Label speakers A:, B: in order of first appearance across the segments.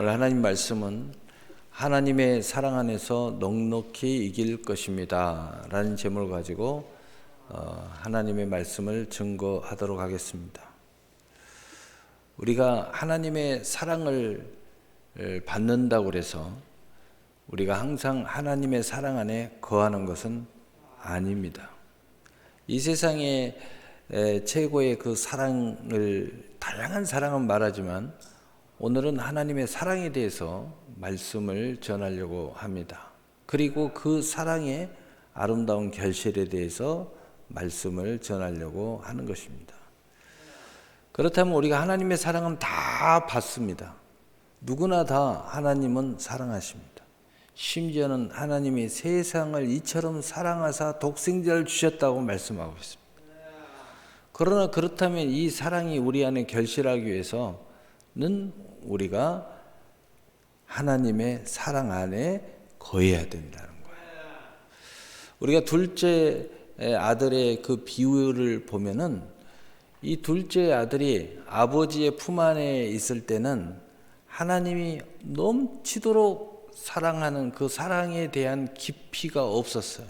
A: 오늘 하나님 말씀은 하나님의 사랑 안에서 넉넉히 이길 것입니다 라는 제목을 가지고 하나님의 말씀을 증거하도록 하겠습니다. 우리가 하나님의 사랑을 받는다고 해서 우리가 항상 하나님의 사랑 안에 거하는 것은 아닙니다. 이 세상에 최고의 그 사랑을, 다양한 사랑은 말하지만 오늘은 하나님의 사랑에 대해서 말씀을 전하려고 합니다. 그리고 그 사랑의 아름다운 결실에 대해서 말씀을 전하려고 하는 것입니다. 그렇다면 우리가 하나님의 사랑은 다 받습니다. 누구나 다 하나님은 사랑하십니다. 심지어는 하나님이 세상을 이처럼 사랑하사 독생자를 주셨다고 말씀하고 있습니다. 그러나 그렇다면 이 사랑이 우리 안에 결실하기 위해서는 우리가 하나님의 사랑 안에 거해야 된다는 거예요. 우리가 둘째 아들의 그 비유를 보면은 이 둘째 아들이 아버지의 품 안에 있을 때는 하나님이 넘치도록 사랑하는 그 사랑에 대한 깊이가 없었어요.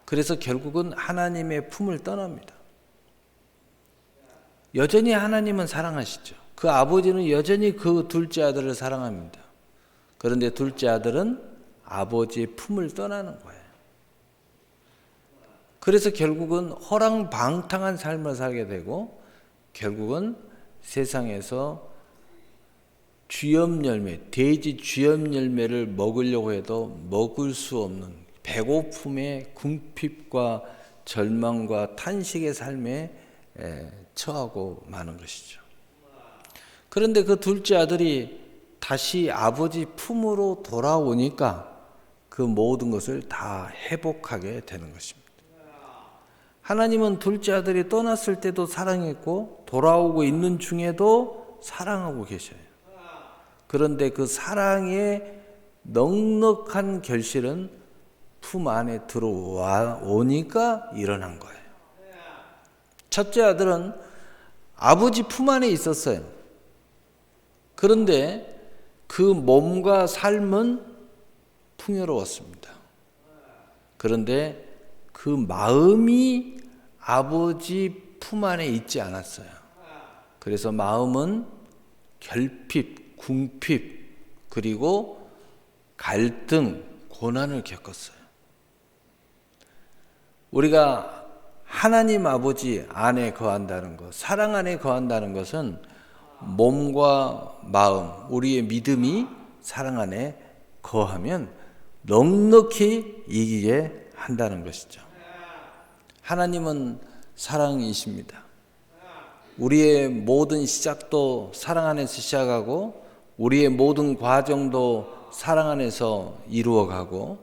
A: 그래서 결국은 하나님의 품을 떠납니다. 여전히 하나님은 사랑하시죠. 그 아버지는 여전히 그 둘째 아들을 사랑합니다. 그런데 둘째 아들은 아버지의 품을 떠나는 거예요. 그래서 결국은 허랑방탕한 삶을 살게 되고 결국은 세상에서 쥐염 열매, 돼지 쥐염 열매를 먹으려고 해도 먹을 수 없는 배고픔의 궁핍과 절망과 탄식의 삶에 처하고 마는 것이죠. 그런데 그 둘째 아들이 다시 아버지 품으로 돌아오니까 그 모든 것을 다 회복하게 되는 것입니다. 하나님은 둘째 아들이 떠났을 때도 사랑했고 돌아오고 있는 중에도 사랑하고 계셔요. 그런데 그 사랑의 넉넉한 결실은 품 안에 들어오니까 일어난 거예요. 첫째 아들은 아버지 품 안에 있었어요. 그런데 그 몸과 삶은 풍요로웠습니다. 그런데 그 마음이 아버지 품 안에 있지 않았어요. 그래서 마음은 결핍, 궁핍, 그리고 갈등, 고난을 겪었어요. 우리가 하나님 아버지 안에 거한다는 것, 사랑 안에 거한다는 것은 몸과 마음, 우리의 믿음이 사랑 안에 거하면 넉넉히 이기게 한다는 것이죠. 하나님은 사랑이십니다. 우리의 모든 시작도 사랑 안에서 시작하고 우리의 모든 과정도 사랑 안에서 이루어가고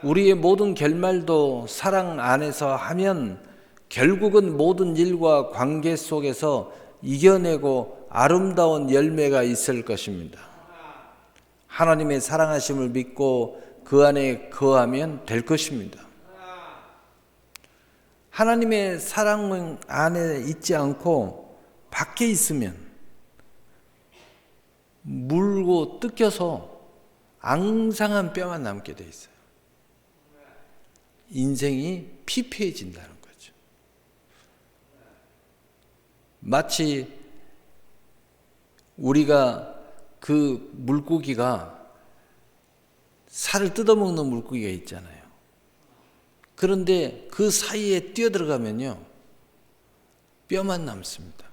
A: 우리의 모든 결말도 사랑 안에서 하면 결국은 모든 일과 관계 속에서 이겨내고 아름다운 열매가 있을 것입니다. 하나님의 사랑하심을 믿고 그 안에 거하면 될 것입니다. 하나님의 사랑 안에 있지 않고 밖에 있으면 물고 뜯겨서 앙상한 뼈만 남게 돼 있어요. 인생이 피폐해진다는 거죠. 마치 우리가 그 물고기가 살을 뜯어먹는 물고기가 있잖아요. 그런데 그 사이에 뛰어들어가면요 뼈만 남습니다.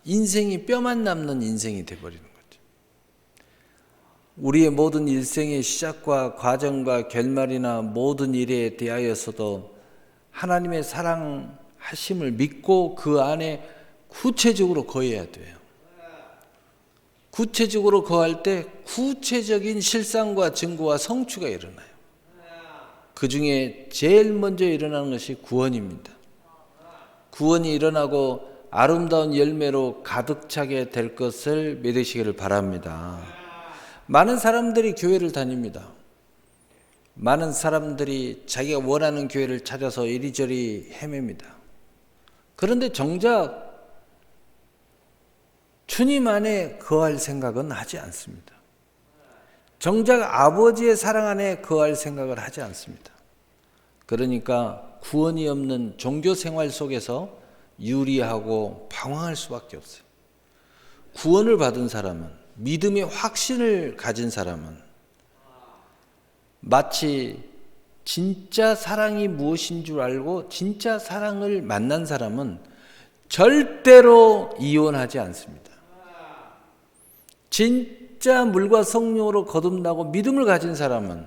A: 인생이 뼈만 남는 인생이 돼버리는 거죠. 우리의 모든 일생의 시작과 과정과 결말이나 모든 일에 대하여서도 하나님의 사랑하심을 믿고 그 안에 구체적으로 거해야 돼요. 구체적으로 거할 때 구체적인 실상과 증거와 성취가 일어나요. 그 중에 제일 먼저 일어나는 것이 구원입니다. 구원이 일어나고 아름다운 열매로 가득 차게 될 것을 믿으시기를 바랍니다. 많은 사람들이 교회를 다닙니다. 많은 사람들이 자기가 원하는 교회를 찾아서 이리저리 헤맵니다. 그런데 정작 주님 안에 거할 생각은 하지 않습니다. 정작 아버지의 사랑 안에 거할 생각을 하지 않습니다. 그러니까 구원이 없는 종교 생활 속에서 유리하고 방황할 수밖에 없어요. 구원을 받은 사람은, 믿음의 확신을 가진 사람은 마치 진짜 사랑이 무엇인 줄 알고 진짜 사랑을 만난 사람은 절대로 이혼하지 않습니다. 진짜 물과 성령으로 거듭나고 믿음을 가진 사람은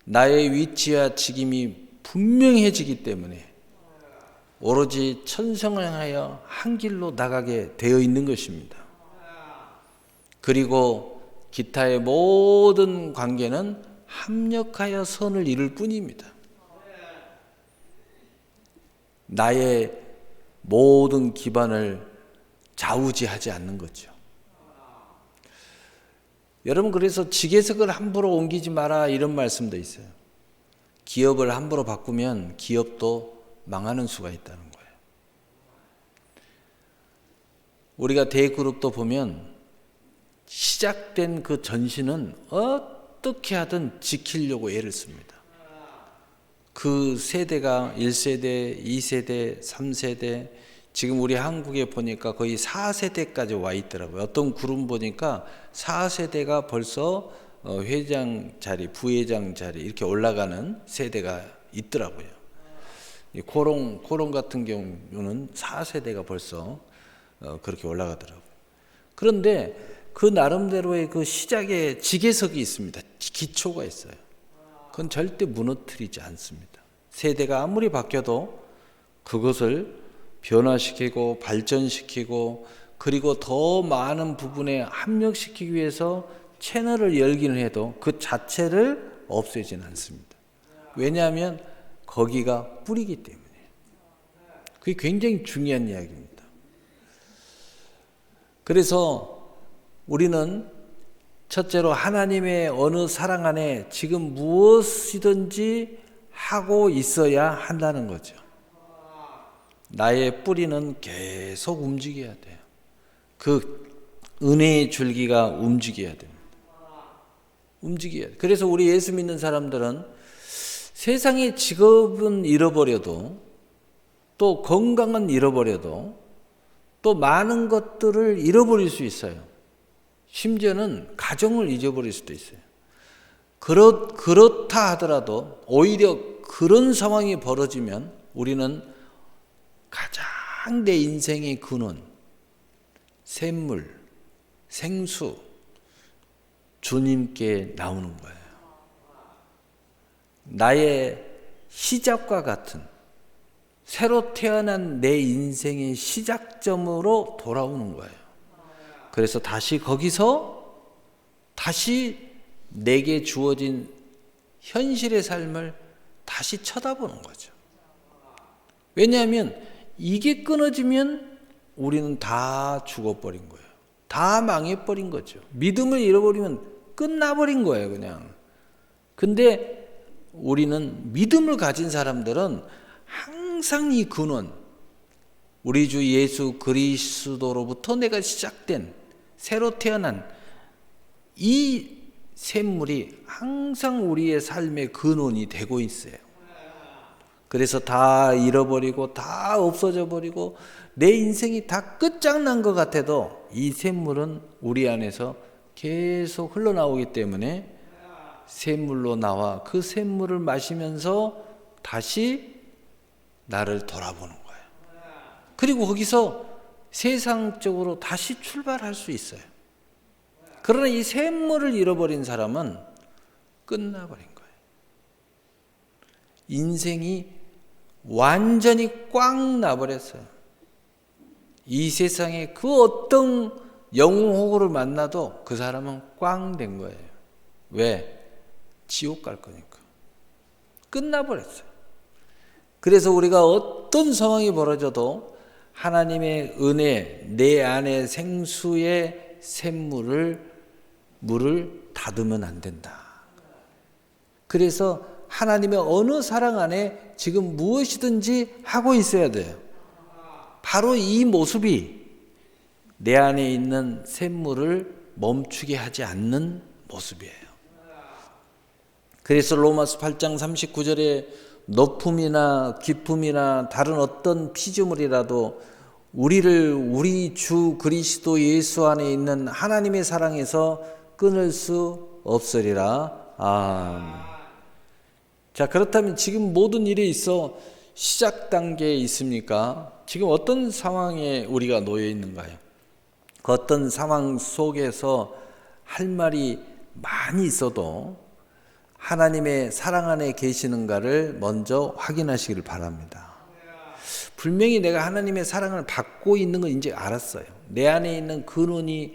A: 나의 위치와 직임이 분명해지기 때문에 오로지 천성을 향하여 한 길로 나가게 되어 있는 것입니다. 그리고 기타의 모든 관계는 합력하여 선을 이룰 뿐입니다. 나의 모든 기반을 좌우지하지 않는 거죠. 여러분, 그래서 직예석을 함부로 옮기지 마라 이런 말씀도 있어요. 기업을 함부로 바꾸면 기업도 망하는 수가 있다는 거예요. 우리가 대그룹도 보면 시작된 그 전신은 어떻게 하든 지키려고 애를 씁니다. 그 세대가 1세대, 2세대, 3세대, 지금 우리 한국에 보니까 거의 4세대까지 와 있더라고요. 어떤 그룹 보니까 4세대가 벌써 회장 자리, 부회장 자리 이렇게 올라가는 세대가 있더라고요. 코롱 같은 경우는 4세대가 벌써 그렇게 올라가더라고요. 그런데 그 나름대로의 그 시작의 지계석이 있습니다. 기초가 있어요. 그건 절대 무너뜨리지 않습니다. 세대가 아무리 바뀌어도 그것을 변화시키고 발전시키고 그리고 더 많은 부분에 합력시키기 위해서 채널을 열기는 해도 그 자체를 없애지는 않습니다. 왜냐하면 거기가 뿌리기 때문에. 그게 굉장히 중요한 이야기입니다. 그래서 우리는 첫째로 하나님의 어느 사랑 안에 지금 무엇이든지 하고 있어야 한다는 거죠. 나의 뿌리는 계속 움직여야 돼요. 그 은혜의 줄기가 움직여야 됩니다. 움직여야 돼요. 그래서 우리 예수 믿는 사람들은 세상의 직업은 잃어버려도 또 건강은 잃어버려도 또 많은 것들을 잃어버릴 수 있어요. 심지어는 가정을 잊어버릴 수도 있어요. 그렇다 하더라도 오히려 그런 상황이 벌어지면 우리는 가장 내 인생의 근원, 샘물, 생수, 주님께 나오는 거예요. 나의 시작과 같은 새로 태어난 내 인생의 시작점으로 돌아오는 거예요. 그래서 다시 거기서 다시 내게 주어진 현실의 삶을 다시 쳐다보는 거죠. 왜냐하면 이게 끊어지면 우리는 다 죽어버린 거예요. 다 망해버린 거죠. 믿음을 잃어버리면 끝나버린 거예요, 그냥. 근데 우리는 믿음을 가진 사람들은 항상 이 근원, 우리 주 예수 그리스도로부터 내가 시작된 새로 태어난 이 샘물이 항상 우리의 삶의 근원이 되고 있어요. 그래서 다 잃어버리고 다 없어져 버리고 내 인생이 다 끝장난 것 같아도 이 샘물은 우리 안에서 계속 흘러나오기 때문에 샘물로 나와 그 샘물을 마시면서 다시 나를 돌아보는 거예요. 그리고 거기서 세상적으로 다시 출발할 수 있어요. 그러나 이 샘물을 잃어버린 사람은 끝나버린 거예요. 인생이 완전히 꽝 나버렸어요. 이 세상에 그 어떤 영웅호구를 만나도 그 사람은 꽝 된 거예요. 왜? 지옥 갈 거니까. 끝나버렸어요. 그래서 우리가 어떤 상황이 벌어져도 하나님의 은혜, 내 안에 생수의 물을 닫으면 안 된다. 그래서 하나님의 어느 사랑 안에 지금 무엇이든지 하고 있어야 돼요. 바로 이 모습이 내 안에 있는 샘물을 멈추게 하지 않는 모습이에요. 그래서 로마서 8장 39절에 높음이나 깊음이나 다른 어떤 피조물이라도 우리를 우리 주 그리스도 예수 안에 있는 하나님의 사랑에서 끊을 수 없으리라. 자, 그렇다면 지금 모든 일에 있어 시작 단계에 있습니까? 지금 어떤 상황에 우리가 놓여 있는가요? 그 어떤 상황 속에서 할 말이 많이 있어도 하나님의 사랑 안에 계시는가를 먼저 확인하시기를 바랍니다. 분명히 내가 하나님의 사랑을 받고 있는 건 이제 알았어요. 내 안에 있는 근원이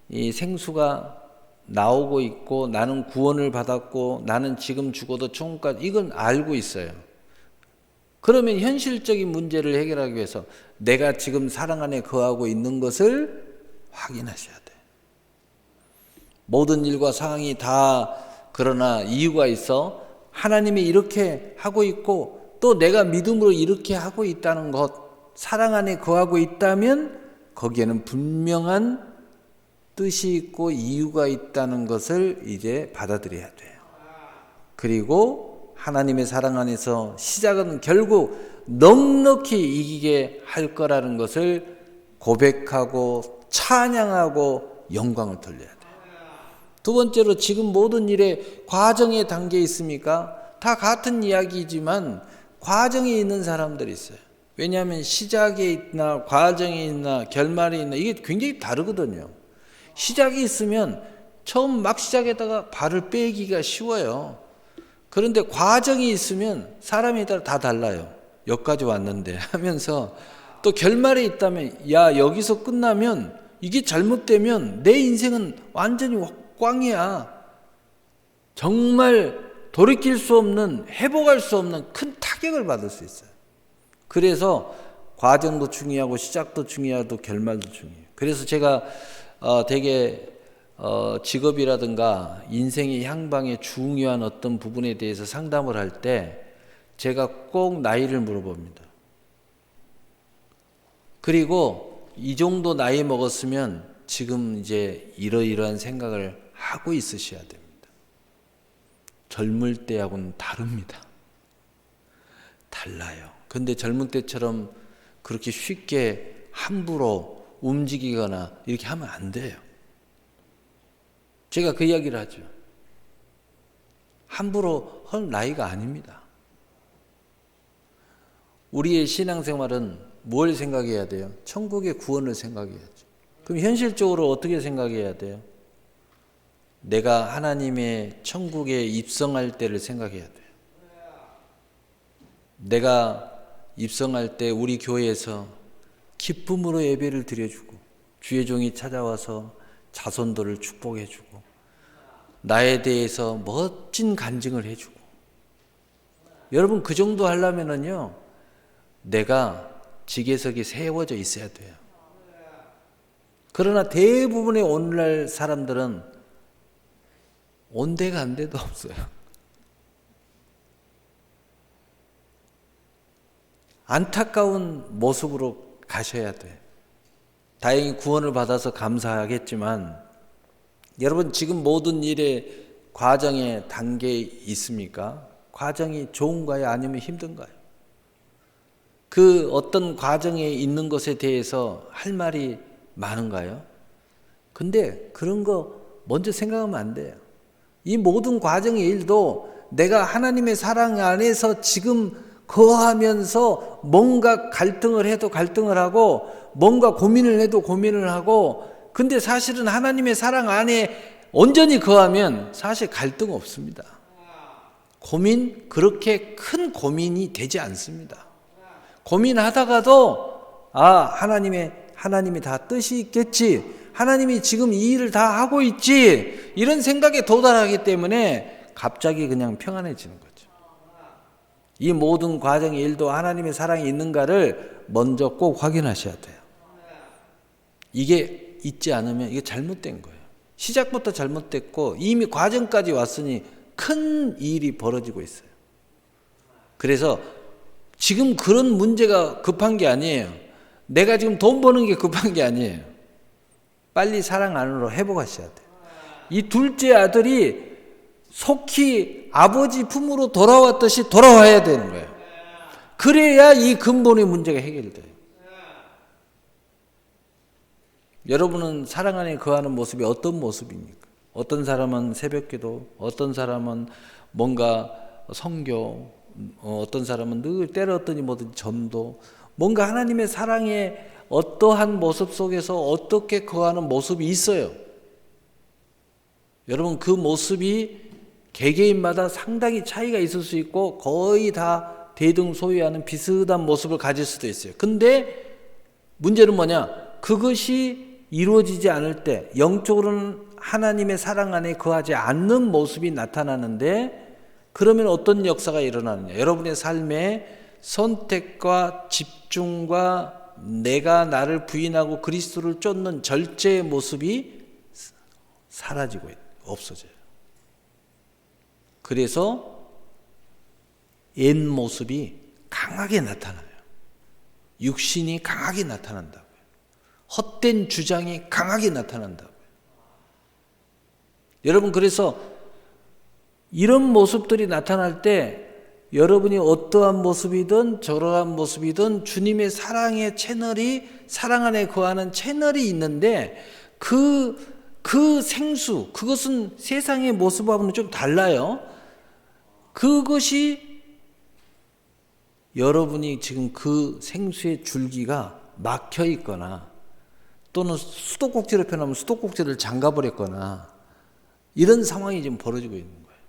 A: 이 생수가 나오고 있고 나는 구원을 받았고 나는 지금 죽어도 천국까지 이건 알고 있어요. 그러면 현실적인 문제를 해결하기 위해서 내가 지금 사랑 안에 거하고 있는 것을 확인하셔야 돼요. 모든 일과 상황이 다 그러나 이유가 있어 하나님이 이렇게 하고 있고 또 내가 믿음으로 이렇게 하고 있다는 것, 사랑 안에 거하고 있다면 거기에는 분명한 뜻이 있고 이유가 있다는 것을 이제 받아들여야 돼요. 그리고 하나님의 사랑 안에서 시작은 결국 넉넉히 이기게 할 거라는 것을 고백하고 찬양하고 영광을 돌려야 돼요. 두 번째로 지금 모든 일에 과정의 단계에 있습니까? 다 같은 이야기지만 과정에 있는 사람들이 있어요. 왜냐하면 시작에 있나 과정에 있나 결말에 있나 이게 굉장히 다르거든요. 시작이 있으면 처음 막 시작에다가 발을 빼기가 쉬워요. 그런데 과정이 있으면 사람에 따라 다 달라요. 여기까지 왔는데 하면서 또 결말에 있다면 야 여기서 끝나면 이게 잘못되면 내 인생은 완전히 꽝이야. 정말 돌이킬 수 없는 회복할 수 없는 큰 타격을 받을 수 있어요. 그래서 과정도 중요하고 시작도 중요하고 결말도 중요해요. 그래서 제가 되게 직업이라든가 인생의 향방에 중요한 어떤 부분에 대해서 상담을 할 때 제가 꼭 나이를 물어봅니다. 그리고 이 정도 나이 먹었으면 지금 이제 이러이러한 생각을 하고 있으셔야 됩니다. 젊을 때하고는 다릅니다. 달라요. 근데 젊을 때처럼 그렇게 쉽게 함부로 움직이거나 이렇게 하면 안 돼요. 제가 그 이야기를 하죠. 함부로 할 나이가 아닙니다. 우리의 신앙생활은 뭘 생각해야 돼요? 천국의 구원을 생각해야죠. 그럼 현실적으로 어떻게 생각해야 돼요? 내가 하나님의 천국에 입성할 때를 생각해야 돼요. 내가 입성할 때 우리 교회에서 기쁨으로 예배를 드려주고 주의 종이 찾아와서 자손들을 축복해주고 나에 대해서 멋진 간증을 해주고 여러분 그 정도 하려면은요 내가 지계석에 세워져 있어야 돼요. 그러나 대부분의 오늘날 사람들은 온데가 안 데도 없어요. 안타까운 모습으로 가셔야 돼. 다행히 구원을 받아서 감사하겠지만 여러분 지금 모든 일의 과정의 단계에 있습니까? 과정이 좋은가요? 아니면 힘든가요? 그 어떤 과정에 있는 것에 대해서 할 말이 많은가요? 근데 그런 거 먼저 생각하면 안 돼요. 이 모든 과정의 일도 내가 하나님의 사랑 안에서 지금 거하면서 뭔가 갈등을 해도 갈등을 하고 뭔가 고민을 해도 고민을 하고 근데 사실은 하나님의 사랑 안에 온전히 거하면 사실 갈등 없습니다. 고민 그렇게 큰 고민이 되지 않습니다. 고민하다가도 하나님이 다 뜻이 있겠지. 하나님이 지금 이 일을 다 하고 있지. 이런 생각에 도달하기 때문에 갑자기 그냥 평안해지는 거죠. 이 모든 과정의 일도 하나님의 사랑이 있는가를 먼저 꼭 확인하셔야 돼요. 이게 있지 않으면 이게 잘못된 거예요. 시작부터 잘못됐고 이미 과정까지 왔으니 큰 일이 벌어지고 있어요. 그래서 지금 그런 문제가 급한 게 아니에요. 내가 지금 돈 버는 게 급한 게 아니에요. 빨리 사랑 안으로 회복하셔야 돼요. 이 둘째 아들이 속히 아버지 품으로 돌아왔듯이 돌아와야 되는 거예요. 그래야 이 근본의 문제가 해결돼요. 여러분은 사랑 안에 거하는 모습이 어떤 모습입니까? 어떤 사람은 새벽기도, 어떤 사람은 뭔가 성교, 어떤 사람은 늘 때렸더니 뭐든지 전도, 뭔가 하나님의 사랑의 어떠한 모습 속에서 어떻게 거하는 모습이 있어요. 여러분 그 모습이 개개인마다 상당히 차이가 있을 수 있고 거의 다 대등소이하는 비슷한 모습을 가질 수도 있어요. 근데 문제는 뭐냐? 그것이 이루어지지 않을 때 영적으로는 하나님의 사랑 안에 거하지 않는 모습이 나타나는데 그러면 어떤 역사가 일어나느냐? 여러분의 삶에 선택과 집중과 내가 나를 부인하고 그리스도를 쫓는 절제의 모습이 사라지고 없어져요. 그래서 옛 모습이 강하게 나타나요. 육신이 강하게 나타난다고요. 헛된 주장이 강하게 나타난다고요. 여러분 그래서 이런 모습들이 나타날 때 여러분이 어떠한 모습이든 저러한 모습이든 주님의 사랑의 채널이 사랑 안에 거하는 채널이 있는데 그 생수 그것은 세상의 모습하고는 좀 달라요. 그것이 여러분이 지금 그 생수의 줄기가 막혀 있거나 또는 수도꼭지로 표현하면 수도꼭지를 잠가버렸거나 이런 상황이 지금 벌어지고 있는 거예요.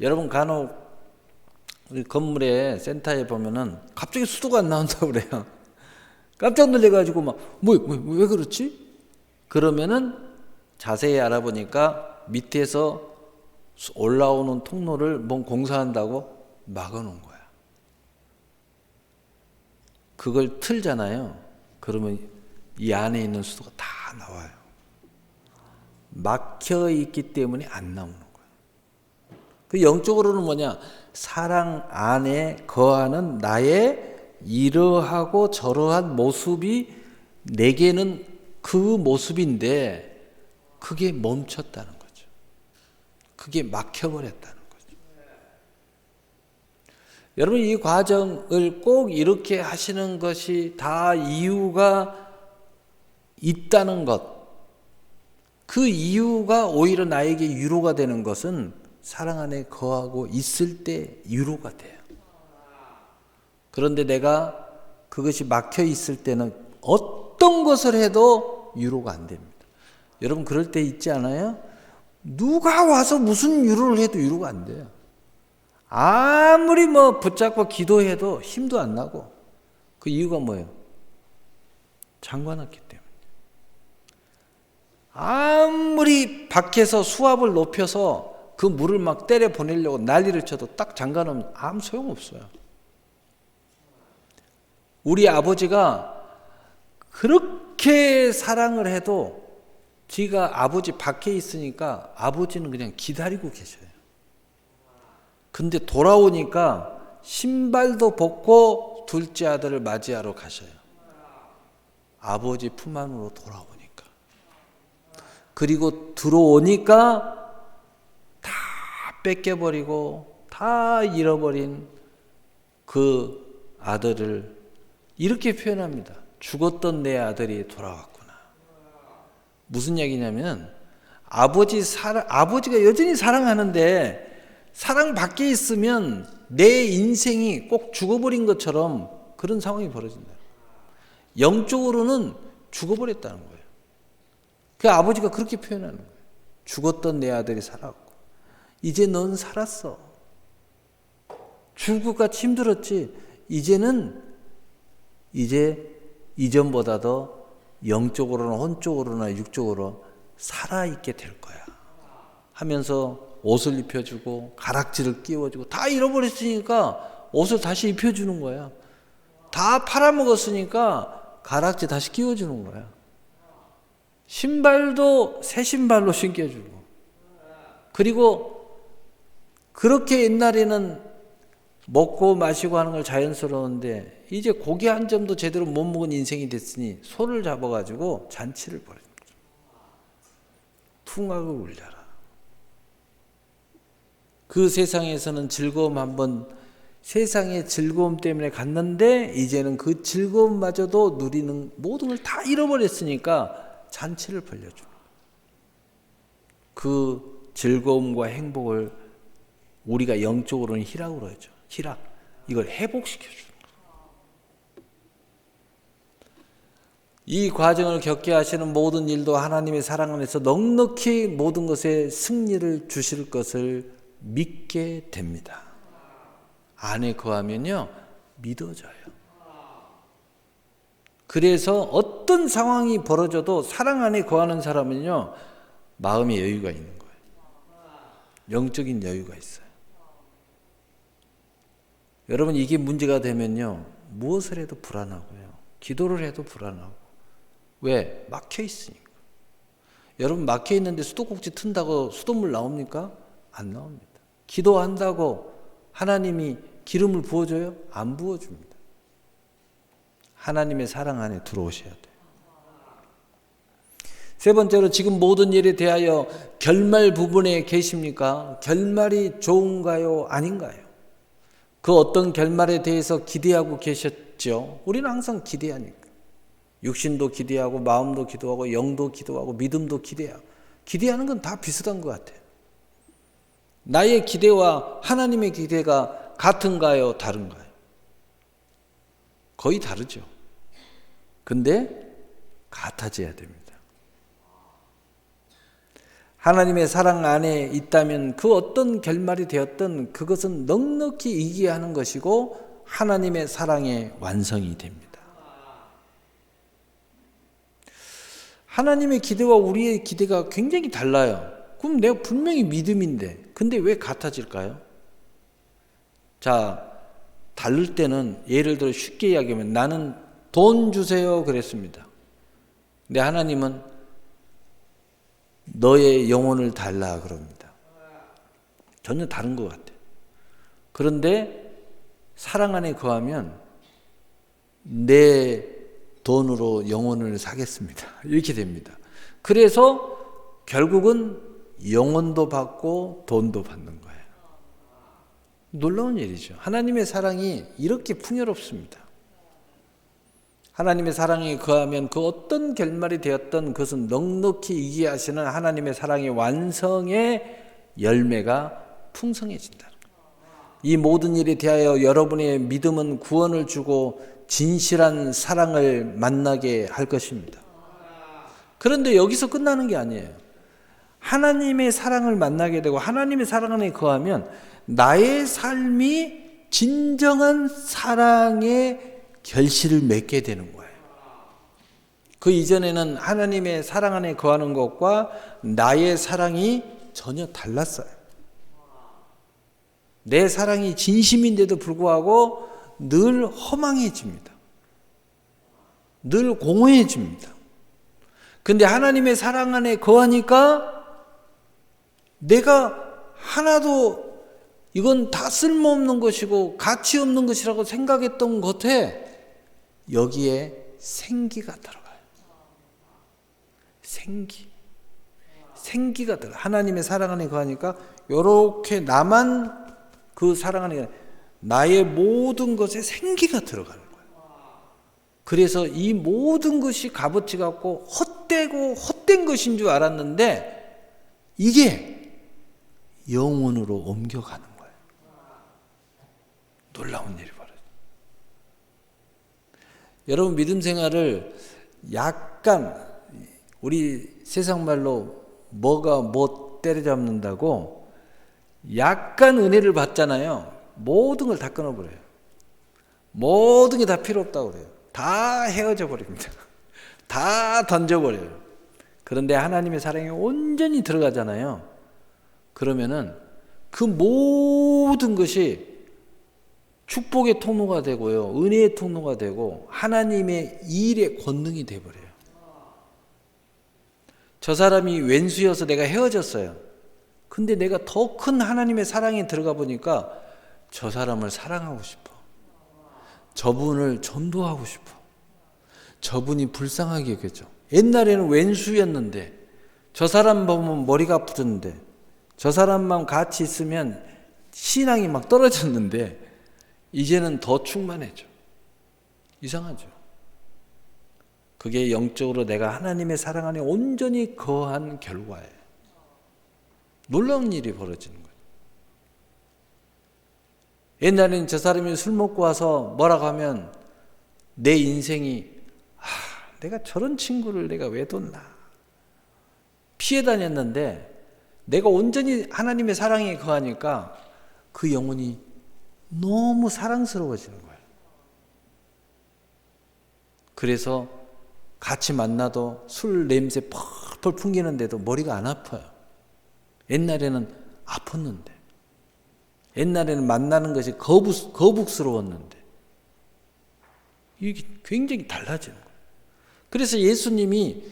A: 여러분 간혹 우리 건물에 센터에 보면은 갑자기 수도가 안 나온다고 그래요. 깜짝 놀래가지고 막 왜 그렇지? 그러면은 자세히 알아보니까 밑에서 올라오는 통로를 뭔 공사한다고 막아놓은 거야. 그걸 틀잖아요. 그러면 이 안에 있는 수도가 다 나와요. 막혀 있기 때문에 안 나오는 거예요. 그 영적으로는 뭐냐? 사랑 안에 거하는 나의 이러하고 저러한 모습이 내게는 그 모습인데 그게 멈췄다는 거죠. 그게 막혀버렸다는 거죠. 여러분 이 과정을 꼭 이렇게 하시는 것이 다 이유가 있다는 것. 그 이유가 오히려 나에게 위로가 되는 것은 사랑 안에 거하고 있을 때 위로가 돼요. 그런데 내가 그것이 막혀 있을 때는 어떤 것을 해도 위로가 안 됩니다. 여러분 그럴 때 있지 않아요? 누가 와서 무슨 위로를 해도 위로가 안 돼요. 아무리 붙잡고 기도해도 힘도 안 나고. 그 이유가 뭐예요? 잠가놨기 때문에. 아무리 밖에서 수압을 높여서 그 물을 막 때려 보내려고 난리를 쳐도 딱 잠가놓으면 아무 소용없어요. 우리 아버지가 그렇게 사랑을 해도 지가 아버지 밖에 있으니까 아버지는 그냥 기다리고 계셔요. 근데 돌아오니까 신발도 벗고 둘째 아들을 맞이하러 가셔요. 아버지 품 안으로 돌아오니까. 그리고 들어오니까 다 뺏겨버리고 다 잃어버린 그 아들을 이렇게 표현합니다. 죽었던 내 아들이 돌아왔구나. 무슨 얘기냐면 아버지가 여전히 사랑하는데 사랑 밖에 있으면 내 인생이 꼭 죽어버린 것처럼 그런 상황이 벌어진다. 영적으로는 죽어버렸다는 거예요. 그 아버지가 그렇게 표현하는 거예요. 죽었던 내 아들이 살았고 이제 넌 살았어. 죽을 것 같이 힘들었지. 이제 이전보다 더 영적으로나 혼적으로나 육적으로 살아있게 될 거야 하면서 옷을 입혀주고 가락지를 끼워주고 다 잃어버렸으니까 옷을 다시 입혀주는 거야. 다 팔아먹었으니까 가락지 다시 끼워주는 거야. 신발도 새 신발로 신겨주고. 그리고 그렇게 옛날에는 먹고 마시고 하는 걸 자연스러운데 이제 고기 한 점도 제대로 못 먹은 인생이 됐으니 소를 잡아가지고 잔치를 벌이는 거죠. 풍악을 울려라. 그 세상에서는 즐거움 한번 세상의 즐거움 때문에 갔는데 이제는 그 즐거움마저도 누리는 모든 걸 다 잃어버렸으니까 잔치를 벌려줍니다. 그 즐거움과 행복을 우리가 영적으로는 희락으로 하죠. 희락. 이걸 회복시켜주는 거예요. 이 과정을 겪게 하시는 모든 일도 하나님의 사랑 안에서 넉넉히 모든 것에 승리를 주실 것을 믿게 됩니다. 안에 거하면요, 믿어져요. 그래서 어떤 상황이 벌어져도 사랑 안에 거하는 사람은요, 마음의 여유가 있는 거예요. 영적인 여유가 있어요. 여러분, 이게 문제가 되면요, 무엇을 해도 불안하고요, 기도를 해도 불안하고. 왜? 막혀 있으니까. 여러분, 막혀 있는데 수도꼭지 튼다고 수돗물 나옵니까? 안 나옵니다. 기도한다고 하나님이 기름을 부어줘요? 안 부어줍니다. 하나님의 사랑 안에 들어오셔야 돼요. 세 번째로, 지금 모든 일에 대하여 결말 부분에 계십니까? 결말이 좋은가요? 아닌가요? 그 어떤 결말에 대해서 기대하고 계셨죠? 우리는 항상 기대하니까. 육신도 기대하고 마음도 기도하고 영도 기도하고 믿음도 기대하고. 기대하는 건 다 비슷한 것 같아요. 나의 기대와 하나님의 기대가 같은가요? 다른가요? 거의 다르죠. 근데 같아져야 됩니다. 하나님의 사랑 안에 있다면 그 어떤 결말이 되었든 그것은 넉넉히 이기게 하는 것이고 하나님의 사랑의 완성이 됩니다. 하나님의 기대와 우리의 기대가 굉장히 달라요. 그럼 내가 분명히 믿음인데 근데 왜 같아질까요? 자, 다를 때는 예를 들어 쉽게 이야기하면 나는 돈 주세요 그랬습니다. 근데 하나님은 너의 영혼을 달라 그럽니다. 전혀 다른 것 같아요. 그런데 사랑 안에 거하면 내 돈으로 영혼을 사겠습니다. 이렇게 됩니다. 그래서 결국은 영혼도 받고 돈도 받는 거예요. 놀라운 일이죠. 하나님의 사랑이 이렇게 풍요롭습니다. 하나님의 사랑에 거하면 그 어떤 결말이 되었던 그것은 넉넉히 이기게 하시는 하나님의 사랑의 완성의 열매가 풍성해진다. 이 모든 일에 대하여 여러분의 믿음은 구원을 주고 진실한 사랑을 만나게 할 것입니다. 그런데 여기서 끝나는 게 아니에요. 하나님의 사랑을 만나게 되고 하나님의 사랑 안에 거하면 나의 삶이 진정한 사랑의 결실을 맺게 되는 거예요. 그 이전에는 하나님의 사랑 안에 거하는 것과 나의 사랑이 전혀 달랐어요. 내 사랑이 진심인데도 불구하고 늘 허망해집니다. 늘 공허해집니다. 근데 하나님의 사랑 안에 거하니까 내가 하나도 이건 다 쓸모없는 것이고 가치 없는 것이라고 생각했던 것에 여기에 생기가 들어가요. 생기가 들어가요. 하나님의 사랑 안에 거하니까 이렇게 나만 그 사랑 안에 나의 모든 것에 생기가 들어가는 거예요. 그래서 이 모든 것이 값어치 갖고 헛되고 헛된 것인 줄 알았는데 이게 영혼으로 옮겨가는 거예요. 놀라운 일이 벌어져요. 여러분 믿음 생활을 약간 우리 세상 말로 뭐가 뭐 때려잡는다고 약간 은혜를 받잖아요. 모든 걸 다 끊어버려요. 모든 게 다 필요 없다고 그래요. 다 헤어져 버립니다. 다 던져버려요. 그런데 하나님의 사랑이 온전히 들어가잖아요. 그러면은 그 모든 것이 축복의 통로가 되고요. 은혜의 통로가 되고 하나님의 일의 권능이 되어버려요. 저 사람이 왼수여서 내가 헤어졌어요. 근데 내가 더 큰 하나님의 사랑에 들어가 보니까 저 사람을 사랑하고 싶어. 저분을 전도하고 싶어. 저분이 불쌍하게 여겨져. 옛날에는 왼수였는데 저 사람 보면 머리가 아프던데 저 사람만 같이 있으면 신앙이 막 떨어졌는데 이제는 더 충만해져. 이상하죠. 그게 영적으로 내가 하나님의 사랑 안에 온전히 거한 결과예요. 놀라운 일이 벌어지는 거예요. 옛날에는 저 사람이 술 먹고 와서 뭐라고 하면 내 인생이 내가 저런 친구를 내가 왜 뒀나 피해 다녔는데 내가 온전히 하나님의 사랑에 거하니까 그 영혼이 너무 사랑스러워지는 거예요. 그래서 같이 만나도 술 냄새 펄펄 풍기는데도 머리가 안 아파요. 옛날에는 아팠는데, 옛날에는 만나는 것이 거북스러웠는데 이게 굉장히 달라지는 거예요. 그래서 예수님이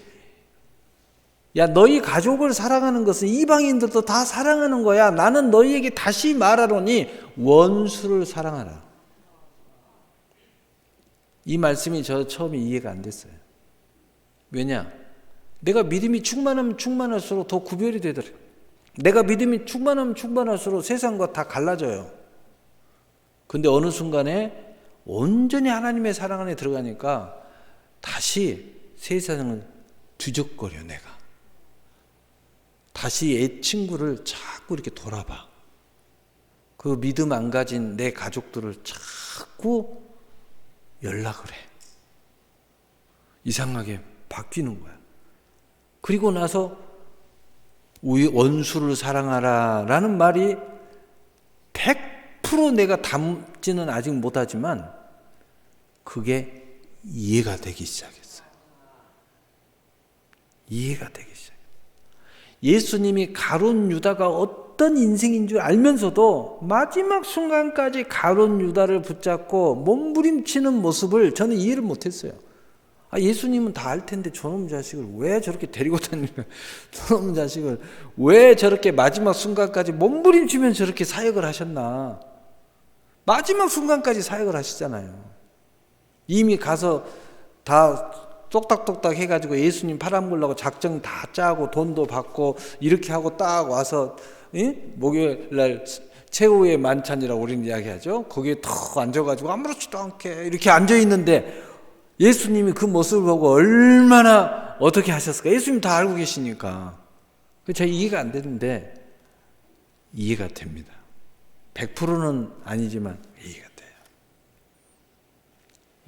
A: 야 너희 가족을 사랑하는 것은 이방인들도 다 사랑하는 거야. 나는 너희에게 다시 말하노니 원수를 사랑하라. 이 말씀이 저 처음에 이해가 안 됐어요. 왜냐? 내가 믿음이 충만하면 충만할수록 더 구별이 되더래요. 내가 믿음이 충만하면 충만할수록 세상과 다 갈라져요. 근데 어느 순간에 온전히 하나님의 사랑 안에 들어가니까 다시 세상을 뒤적거려 내가. 다시 옛 친구를 자꾸 이렇게 돌아봐. 그 믿음 안 가진 내 가족들을 자꾸 연락을 해. 이상하게 바뀌는 거야. 그리고 나서 원수를 사랑하라 라는 말이 100% 내가 담지는 아직 못하지만 그게 이해가 되기 시작했어요. 이해가 되기 시작했어요. 예수님이 가룟 유다가 어떤 인생인 줄 알면서도 마지막 순간까지 가룟 유다를 붙잡고 몸부림치는 모습을 저는 이해를 못했어요. 예수님은 다 알 텐데 저놈 자식을 왜 저렇게 데리고 다니는 저놈 자식을 왜 저렇게 마지막 순간까지 몸부림치면 저렇게 사역을 하셨나. 마지막 순간까지 사역을 하시잖아요. 이미 가서 다 똑딱똑딱 해가지고 예수님 팔아먹으려고 작정 다 짜고 돈도 받고 이렇게 하고 딱 와서 목요일날 최후의 만찬이라고 우리는 이야기하죠. 거기에 턱 앉아가지고 아무렇지도 않게 이렇게 앉아있는데 예수님이 그 모습을 보고 얼마나 어떻게 하셨을까. 예수님 다 알고 계시니까. 제가 이해가 안 되는데 이해가 됩니다. 100%는 아니지만 이해가 돼요.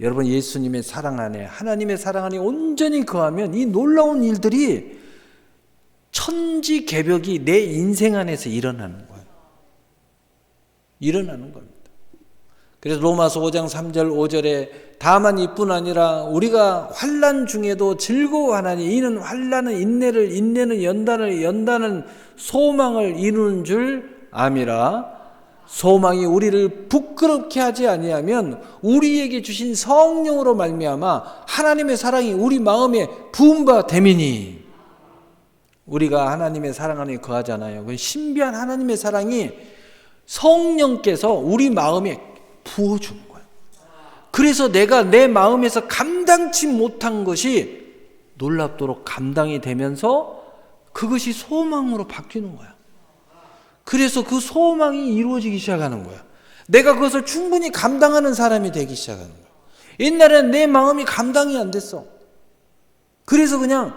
A: 여러분 예수님의 사랑 안에 하나님의 사랑 안에 온전히 거하면 이 놀라운 일들이 천지개벽이 내 인생 안에서 일어나는 거예요. 일어나는 겁니다. 그래서 로마서 5장 3절 5절에 다만 이뿐 아니라 우리가 환난 중에도 즐거워하나니 이는 환난은 인내를 인내는 연단을 연단은 소망을 이루는 줄 암이라. 소망이 우리를 부끄럽게 하지 아니하면 우리에게 주신 성령으로 말미암아 하나님의 사랑이 우리 마음에 부은 바 됨이니. 우리가 하나님의 사랑 안에 거하잖아요. 그 신비한 하나님의 사랑이 성령께서 우리 마음에 부어준 거예요. 그래서 내가 내 마음에서 감당치 못한 것이 놀랍도록 감당이 되면서 그것이 소망으로 바뀌는 거야. 그래서 그 소망이 이루어지기 시작하는 거야. 내가 그것을 충분히 감당하는 사람이 되기 시작하는 거야. 옛날에는 내 마음이 감당이 안 됐어. 그래서 그냥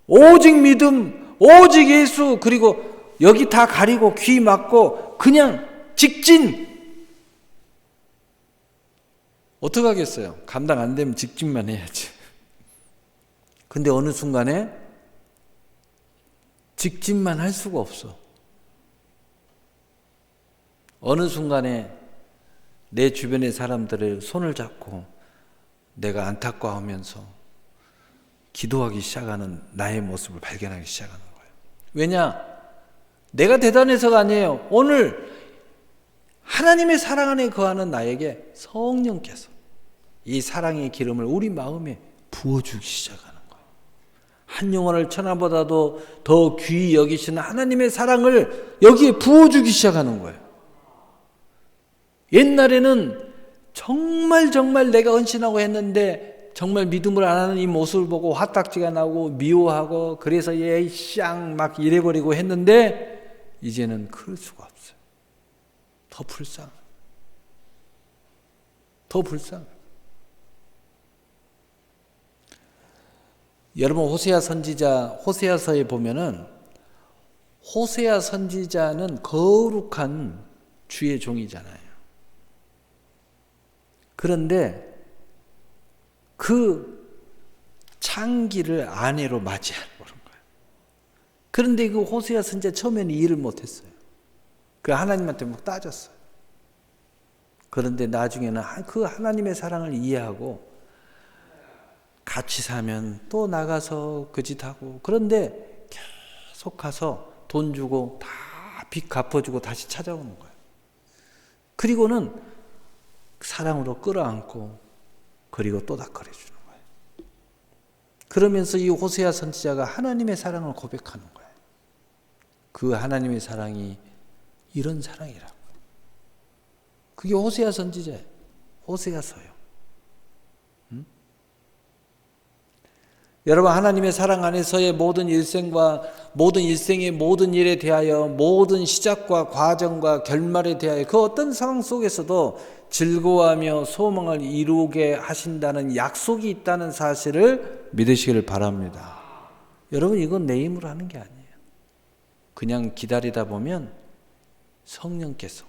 A: 오직 믿음, 오직 예수, 그리고 여기 다 가리고 귀 막고 그냥 직진. 어떡하겠어요? 감당 안 되면 직진만 해야지. 근데 어느 순간에 직진만 할 수가 없어. 어느 순간에 내 주변의 사람들을 손을 잡고 내가 안타까워하면서 기도하기 시작하는 나의 모습을 발견하기 시작하는 거예요. 왜냐? 내가 대단해서가 아니에요. 오늘 하나님의 사랑 안에 거하는 나에게 성령께서 이 사랑의 기름을 우리 마음에 부어주기 시작하는 거예요. 한 영혼을 천하보다도 더 귀히 여기시는 하나님의 사랑을 여기에 부어주기 시작하는 거예요. 옛날에는 정말 내가 헌신하고 했는데 정말 믿음을 안 하는 이 모습을 보고 화딱지가 나고 미워하고 그래서 쌍 막 이래버리고 했는데 이제는 그럴 수가 없어요. 더 불쌍. 여러분 호세아서에 보면은 호세아 선지자는 거룩한 주의 종이잖아요. 그런데 그 창기를 아내로 맞이하는 거예요. 그런데 그 호세아 선지자 처음에는 이해를 못했어요. 그 하나님한테 막 따졌어요. 그런데 나중에는 그 하나님의 사랑을 이해하고 같이 사면 또 나가서 그 짓하고 그런데 계속 가서 돈 주고 다 빚 갚아주고 다시 찾아오는 거예요. 그리고는 사랑으로 끌어안고 그리고 또닥거려 주는 거예요. 그러면서 이 호세아 선지자가 하나님의 사랑을 고백하는 거예요. 그 하나님의 사랑이 이런 사랑이라고. 그게 호세아 선지자예요. 호세아서요. 여러분 하나님의 사랑 안에서의 모든 일생의 모든 일에 대하여 모든 시작과 과정과 결말에 대하여 그 어떤 상황 속에서도 즐거워하며 소망을 이루게 하신다는 약속이 있다는 사실을 믿으시기를 바랍니다. 여러분 이건 내 힘으로 하는 게 아니에요. 그냥 기다리다 보면 성령께서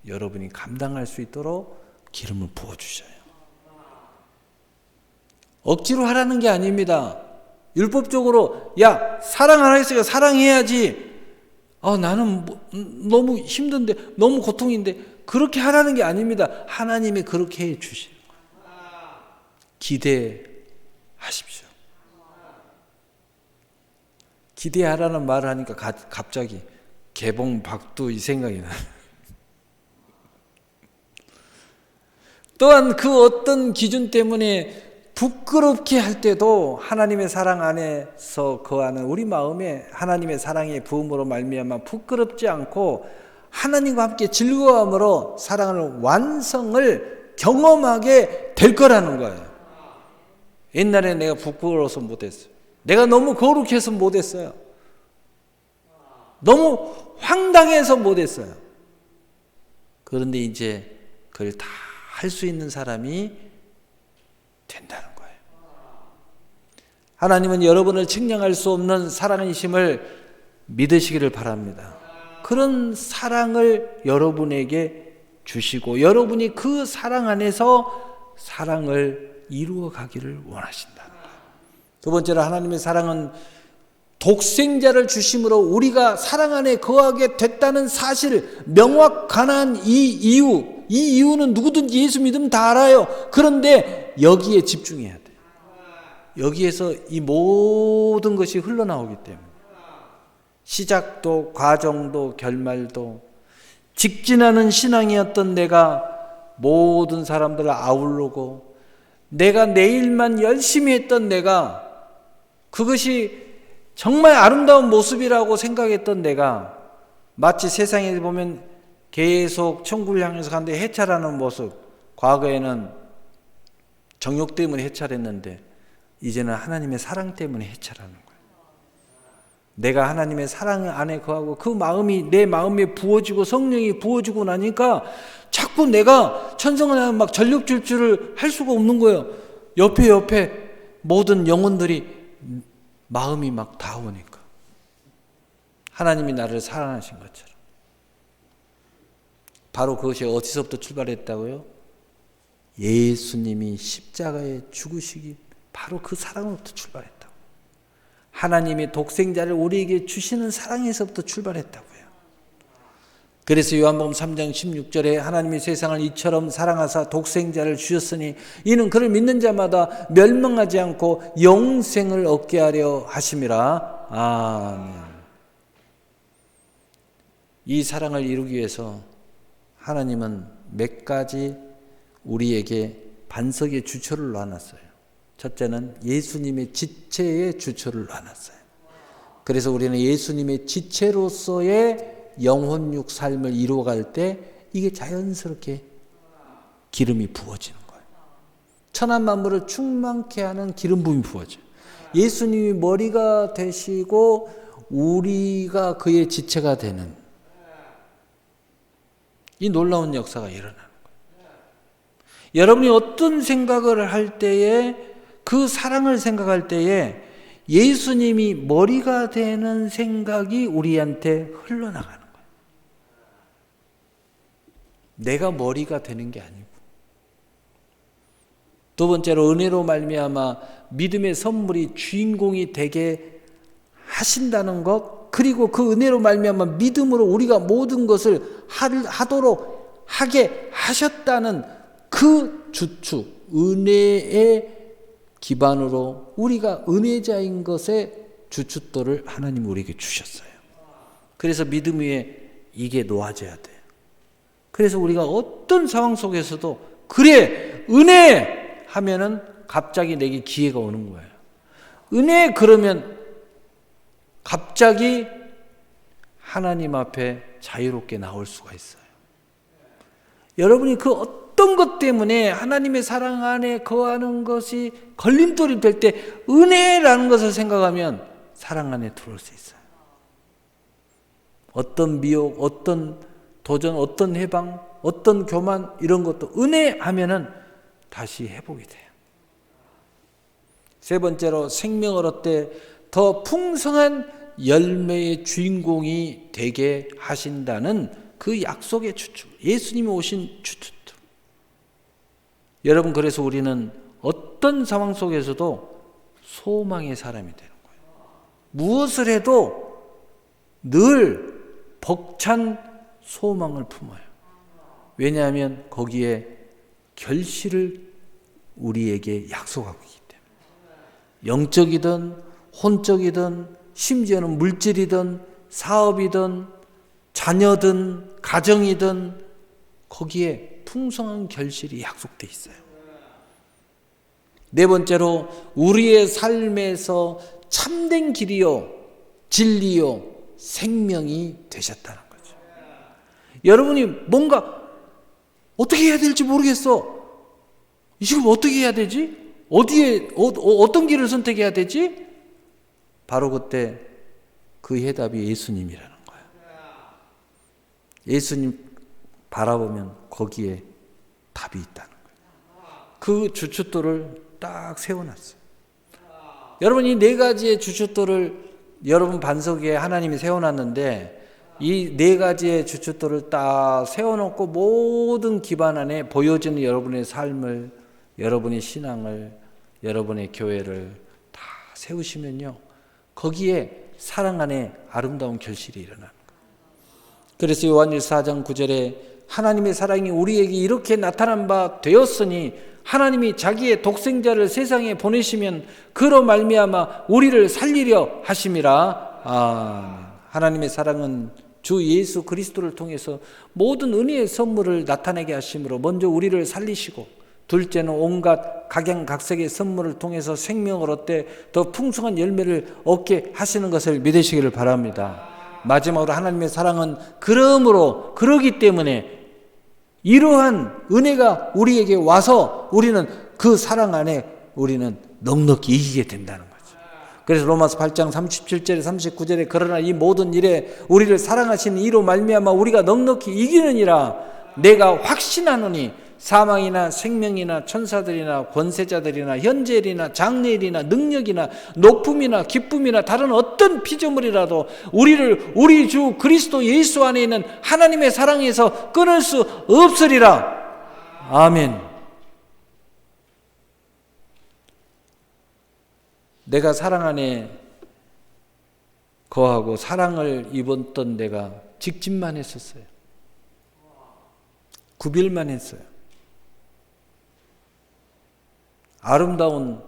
A: 여러분이 감당할 수 있도록 기름을 부어주셔요. 억지로 하라는 게 아닙니다. 율법적으로 야 사랑하라 했으니까 사랑해야지. 나는 너무 힘든데 너무 고통인데 그렇게 하라는 게 아닙니다. 하나님이 그렇게 해 주시는 거예요. 기대하십시오. 기대하라는 말을 하니까 갑자기 개봉박두 이 생각이 나요. 또한 그 어떤 기준 때문에 부끄럽게 할 때도 하나님의 사랑 안에서 거하는 우리 마음에 하나님의 사랑의 부음으로 말미암아 부끄럽지 않고 하나님과 함께 즐거움으로 사랑을 완성을 경험하게 될 거라는 거예요. 옛날에 내가 부끄러워서 못했어요. 내가 너무 거룩해서 못했어요. 너무 황당해서 못했어요. 그런데 이제 그걸 다 할 수 있는 사람이 된다는 거예요. 하나님은 여러분을 측량할 수 없는 사랑이심을 믿으시기를 바랍니다. 그런 사랑을 여러분에게 주시고 여러분이 그 사랑 안에서 사랑을 이루어 가기를 원하신다는 거예요. 두 번째로 하나님의 사랑은 독생자를 주심으로 우리가 사랑 안에 거하게 됐다는 사실, 명확한 이 이유는 누구든지 예수 믿으면 다 알아요. 그런데 여기에 집중해야 돼요. 여기에서 이 모든 것이 흘러나오기 때문에 시작도 과정도 결말도 직진하는 신앙이었던 내가 모든 사람들을 아우르고 내가 내 일만 열심히 했던 내가 그것이 정말 아름다운 모습이라고 생각했던 내가 마치 세상에 보면 계속 천국을 향해서 가는데 해찰하는 모습, 과거에는 정욕 때문에 해찰했는데 이제는 하나님의 사랑 때문에 해찰하는 거예요. 내가 하나님의 사랑 안에 거하고 그 마음이 내 마음에 부어지고 성령이 부어지고 나니까 자꾸 내가 천성을 막 전력 질주를 할 수가 없는 거예요. 옆에 모든 영혼들이 마음이 막 닿으니까 하나님이 나를 사랑하신 것처럼. 바로 그것이 어디서부터 출발했다고요? 예수님이 십자가에 죽으시기 바로 그 사랑으로부터 출발했다고. 하나님이 독생자를 우리에게 주시는 사랑에서부터 출발했다고요. 그래서 요한복음 3장 16절에 하나님이 세상을 이처럼 사랑하사 독생자를 주셨으니 이는 그를 믿는 자마다 멸망하지 않고 영생을 얻게 하려 하심이라. 아멘. 이 사랑을 이루기 위해서 하나님은 몇 가지 우리에게 반석의 주초를 놔놨어요. 첫째는 예수님의 지체의 주초를 놔놨어요. 그래서 우리는 예수님의 지체로서의 영혼육 삶을 이루어갈 때 이게 자연스럽게 기름이 부어지는 거예요. 천한 만물을 충만케 하는 기름 부음이 부어져요. 예수님이 머리가 되시고 우리가 그의 지체가 되는 이 놀라운 역사가 일어나는 거예요. 여러분이 어떤 생각을 할 때에, 그 사랑을 생각할 때에 예수님이 머리가 되는 생각이 우리한테 흘러나가는 거예요. 내가 머리가 되는 게 아니고. 두 번째로 은혜로 말미암아 믿음의 선물이 주인공이 되게 하신다는 것, 그리고 그 은혜로 말미암아 믿음으로 우리가 모든 것을 하게 하셨다는 그 주축, 은혜의 기반으로 우리가 은혜자인 것의 주춧돌을 하나님 우리에게 주셨어요. 그래서 믿음 위에 이게 놓아져야 돼요. 그래서 우리가 어떤 상황 속에서도 그래 은혜 하면은 갑자기 내게 기회가 오는 거예요. 은혜 그러면 갑자기 하나님 앞에 자유롭게 나올 수가 있어요. 여러분이 그 어떤 것 때문에 하나님의 사랑 안에 거하는 것이 걸림돌이 될 때 은혜라는 것을 생각하면 사랑 안에 들어올 수 있어요. 어떤 미혹, 어떤 도전, 어떤 해방, 어떤 교만 이런 것도 은혜 하면은 다시 회복이 돼요. 세 번째로 생명을 얻되 더 풍성한 열매의 주인공이 되게 하신다는 그 약속의 주축, 예수님이 오신 주축. 여러분, 그래서 우리는 어떤 상황 속에서도 소망의 사람이 되는 거예요. 무엇을 해도 늘 벅찬 소망을 품어요. 왜냐하면 거기에 결실을 우리에게 약속하고 있기 때문에. 영적이든 혼적이든 심지어는 물질이든 사업이든 자녀든 가정이든 거기에 풍성한 결실이 약속되어 있어요. 네 번째로 우리의 삶에서 참된 길이요 진리요 생명이 되셨다는 거죠. 여러분이 뭔가 어떻게 해야 될지 모르겠어. 지금 어떻게 해야 되지? 어떤 길을 선택해야 되지? 바로 그때 그 해답이 예수님이라는 거예요. 예수님 바라보면 거기에 답이 있다는 거예요. 그 주춧돌을 딱 세워놨어요. 여러분, 이 네 가지의 주춧돌을 여러분 반석 위에 하나님이 세워놨는데 이 네 가지의 주춧돌을 딱 세워놓고 모든 기반 안에 보여지는 여러분의 삶을, 여러분의 신앙을, 여러분의 교회를 다 세우시면요, 거기에 사랑 안에 아름다운 결실이 일어나는 거예요. 그래서 요한일서 4장 9절에 하나님의 사랑이 우리에게 이렇게 나타난 바 되었으니 하나님이 자기의 독생자를 세상에 보내시면 그로 말미암아 우리를 살리려 하심이라. 아멘. 하나님의 사랑은 주 예수 그리스도를 통해서 모든 은혜의 선물을 나타내게 하심으로 먼저 우리를 살리시고, 둘째는 온갖 각양각색의 선물을 통해서 생명을 얻되 더 풍성한 열매를 얻게 하시는 것을 믿으시기를 바랍니다. 마지막으로 하나님의 사랑은 그러기 때문에 이러한 은혜가 우리에게 와서 우리는 그 사랑 안에 우리는 넉넉히 이기게 된다는 거죠. 그래서 로마서 8장 37절에 39절에 그러나 이 모든 일에 우리를 사랑하시는 이로 말미암아 우리가 넉넉히 이기느니라 내가 확신하노니 사망이나 생명이나 천사들이나 권세자들이나 현재일이나 장래일이나 능력이나 높음이나 기쁨이나 다른 어떤 피조물이라도 우리를 우리 주 그리스도 예수 안에 있는 하나님의 사랑에서 끊을 수 없으리라. 아멘. 내가 사랑 안에 거하고 사랑을 입었던 내가 직진만 했었어요. 구별만 했어요. 아름다운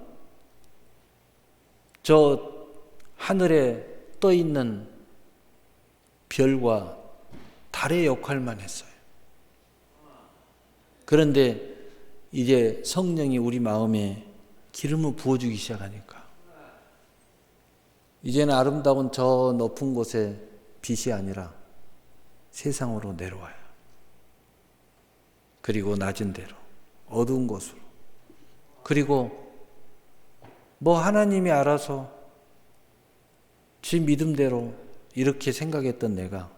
A: 저 하늘에 떠 있는 별과 달의 역할만 했어요. 그런데 이제 성령이 우리 마음에 기름을 부어주기 시작하니까 이제는 아름다운 저 높은 곳에 빛이 아니라 세상으로 내려와요. 그리고 낮은 데로 어두운 곳으로. 그리고 뭐 하나님이 알아서 지 믿음대로 이렇게 생각했던 내가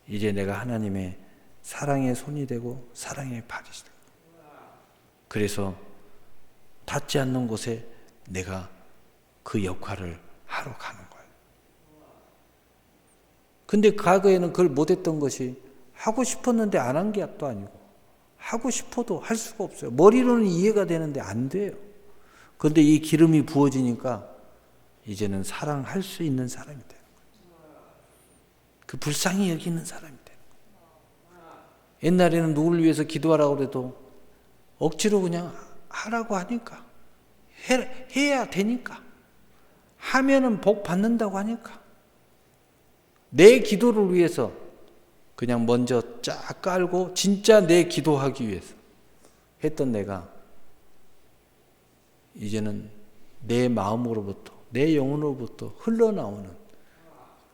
A: 이제 내가 하나님의 사랑의 손이 되고 사랑의 발이 되고, 그래서 닿지 않는 곳에 내가 그 역할을 하러 가는 거예요. 근데 과거에는 그걸 못했던 것이 하고 싶었는데 안 한 게 또 아니고 하고 싶어도 할 수가 없어요. 머리로는 이해가 되는데 안 돼요. 그런데 이 기름이 부어지니까 이제는 사랑할 수 있는 사람이 돼요. 그 불쌍히 여기는 사람이 돼요. 옛날에는 누구를 위해서 기도하라고 해도 억지로 그냥 하라고 하니까, 해야 되니까, 하면은 복 받는다고 하니까, 내 기도를 위해서 그냥 먼저 쫙 깔고 진짜 내 기도하기 위해서 했던 내가 이제는 내 마음으로부터, 내 영혼으로부터 흘러나오는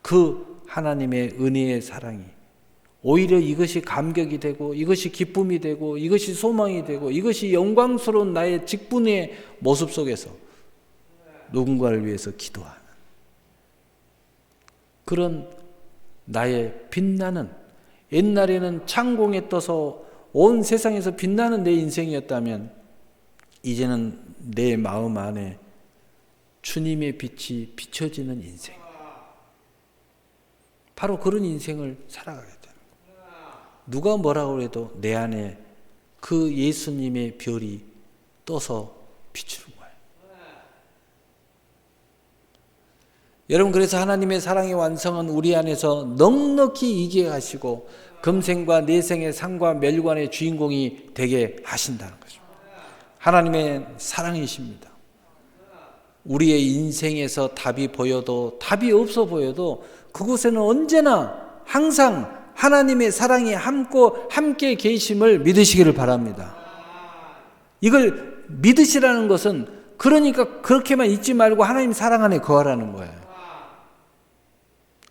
A: 그 하나님의 은혜의 사랑이 오히려 이것이 감격이 되고, 이것이 기쁨이 되고, 이것이 소망이 되고, 이것이 영광스러운 나의 직분의 모습 속에서 누군가를 위해서 기도하는 그런 나의 빛나는, 옛날에는 창공에 떠서 온 세상에서 빛나는 내 인생이었다면 이제는 내 마음 안에 주님의 빛이 비춰지는 인생, 바로 그런 인생을 살아가게 됩니다. 누가 뭐라고 해도 내 안에 그 예수님의 별이 떠서 비추는 거예요. 여러분, 그래서 하나님의 사랑의 완성은 우리 안에서 넉넉히 이기게 하시고 금생과 내생의 상과 멸관의 주인공이 되게 하신다는 것입니다. 하나님의 사랑이십니다. 우리의 인생에서 답이 보여도, 답이 없어 보여도 그곳에는 언제나 항상 하나님의 사랑이 함께 계심을 믿으시기를 바랍니다. 이걸 믿으시라는 것은 그러니까 그렇게만 잊지 말고 하나님 사랑 안에 거하라는 거예요.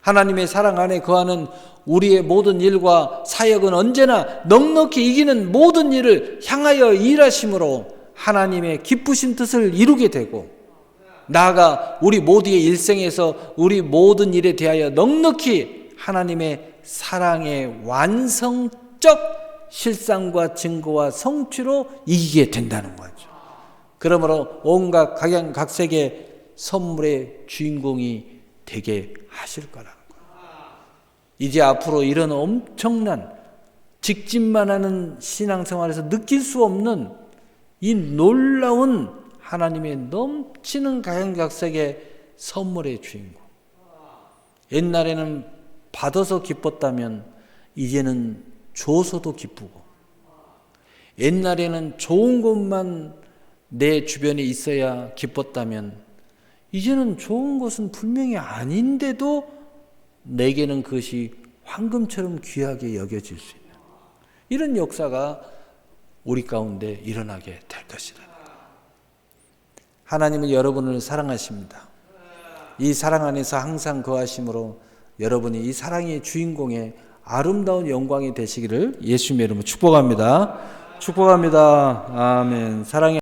A: 하나님의 사랑 안에 거하는 우리의 모든 일과 사역은 언제나 넉넉히 이기는 모든 일을 향하여 일하심으로 하나님의 기쁘신 뜻을 이루게 되고, 나아가 우리 모두의 일생에서 우리 모든 일에 대하여 넉넉히 하나님의 사랑의 완성적 실상과 증거와 성취로 이기게 된다는 거죠. 그러므로 온갖 각양각색의 선물의 주인공이 되게 하실 거라는 거예요. 이제 앞으로 이런 엄청난 직진만 하는 신앙생활에서 느낄 수 없는 이 놀라운 하나님의 넘치는 각양각색의 선물의 주인공. 옛날에는 받아서 기뻤다면 이제는 줘서도 기쁘고, 옛날에는 좋은 것만 내 주변에 있어야 기뻤다면 이제는 좋은 것은 분명히 아닌데도 내게는 그것이 황금처럼 귀하게 여겨질 수 있는 이런 역사가 우리 가운데 일어나게 될 것이다. 하나님은 여러분을 사랑하십니다. 이 사랑 안에서 항상 거하심으로 여러분이 이 사랑의 주인공의 아름다운 영광이 되시기를 예수님의 이름으로 축복합니다. 축복합니다. 아멘. 사랑의